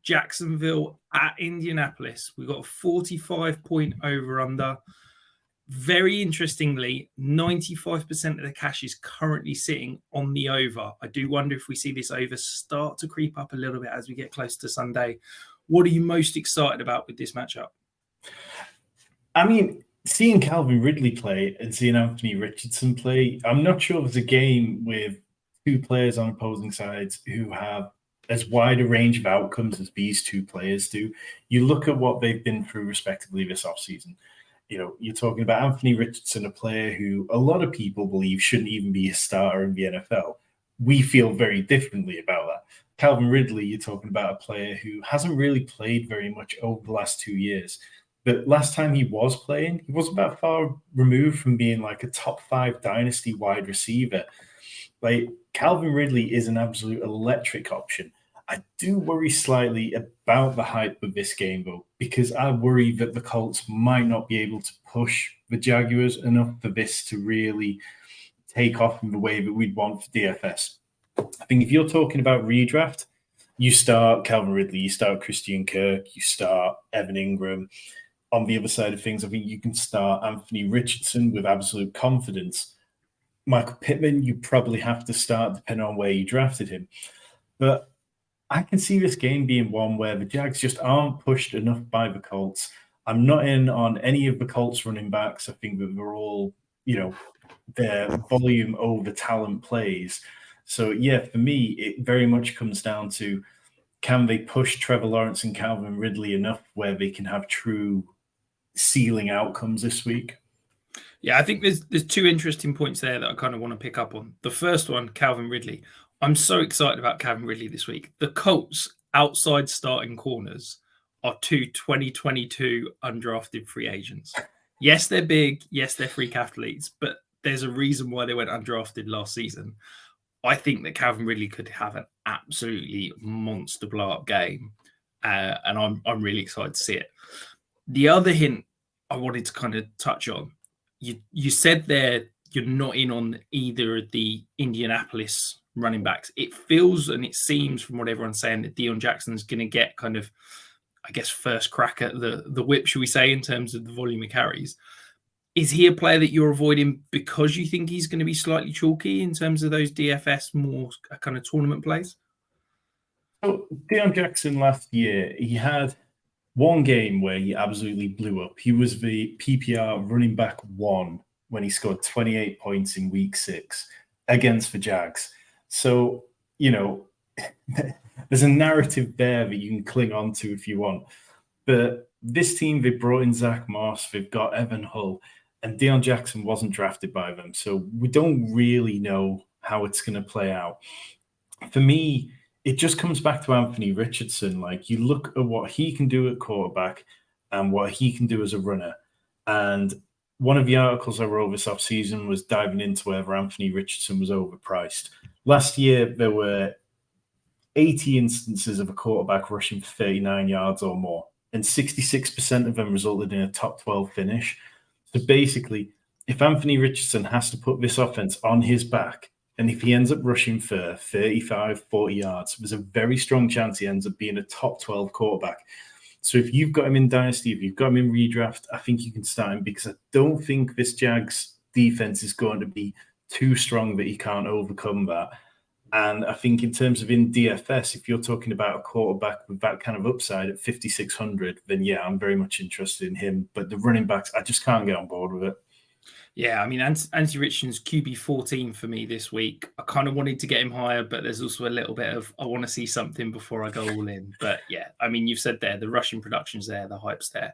Jacksonville at Indianapolis. We've got a 45-point over-under. Very interestingly, 95% of the cash is currently sitting on the over. I do wonder if we see this over start to creep up a little bit as we get close to Sunday. What are you most excited about with this matchup? I mean, seeing Calvin Ridley play and seeing Anthony Richardson play, I'm not sure there's a game with two players on opposing sides who have as wide a range of outcomes as these two players do. You look at what they've been through respectively this offseason. You're talking about Anthony Richardson, a player who a lot of people believe shouldn't even be a starter in the NFL. We feel very differently about that. Calvin Ridley, you're talking about a player who hasn't really played very much over the last 2 years. But last time he was playing, he wasn't that far removed from being like a top 5 dynasty wide receiver. Like, Calvin Ridley is an absolute electric option. I do worry slightly about the hype of this game, though, because I worry that the Colts might not be able to push the Jaguars enough for this to really take off in the way that we'd want for DFS. I think if you're talking about redraft, you start Calvin Ridley, you start Christian Kirk, you start Evan Ingram. On the other side of things, I think you can start Anthony Richardson with absolute confidence. Michael Pittman, you probably have to start depending on where you drafted him. But I can see this game being one where the Jags just aren't pushed enough by the Colts. I'm not in on any of the Colts running backs. I think that they're all, their volume over talent plays. So, yeah, for me, it very much comes down to, can they push Trevor Lawrence and Calvin Ridley enough where they can have true ceiling outcomes this week? Yeah, I think there's two interesting points there that I kind of want to pick up on. The first one, Calvin Ridley. I'm so excited about Calvin Ridley this week. The Colts outside starting corners are two 2022 undrafted free agents. Yes, they're big. Yes, they're freak athletes, but there's a reason why they went undrafted last season. I think that Calvin Ridley could have an absolutely monster blow-up game, and I'm really excited to see it. The other hint I wanted to kind of touch on, you said there you're not in on either of the Indianapolis running backs. It feels and it seems from what everyone's saying that Deion Jackson's going to get kind of, I guess, first crack at the whip, should we say, in terms of the volume of carries. Is he a player that you're avoiding because you think he's going to be slightly chalky in terms of those DFS more kind of tournament plays? So Deion Jackson last year, he had one game where he absolutely blew up. He was the PPR running back 1 when he scored 28 points in week 6 against the Jags. So, there's a narrative there that you can cling on to if you want. But this team, they brought in Zach Moss, they've got Evan Hull, and Deion Jackson wasn't drafted by them. So we don't really know how it's going to play out. For me, it just comes back to Anthony Richardson. Like, you look at what he can do at quarterback and what he can do as a runner. And one of the articles I wrote this offseason was diving into whether Anthony Richardson was overpriced. Last year, there were 80 instances of a quarterback rushing for 39 yards or more, and 66% of them resulted in a top 12 finish. So basically, if Anthony Richardson has to put this offense on his back, and if he ends up rushing for 35, 40 yards, there's a very strong chance he ends up being a top 12 quarterback. So if you've got him in Dynasty, if you've got him in redraft, I think you can start him, because I don't think this Jags defense is going to be too strong that he can't overcome that. And I think in terms of in DFS, if you're talking about a quarterback with that kind of upside at 5,600, then yeah, I'm very much interested in him. But the running backs, I just can't get on board with it. Yeah, I mean, Anthony Richardson's QB 14 for me this week. I kind of wanted to get him higher, but there's also a little bit of, I want to see something before I go all in. But yeah, I mean, you've said there, the rushing production's there, the hype's there.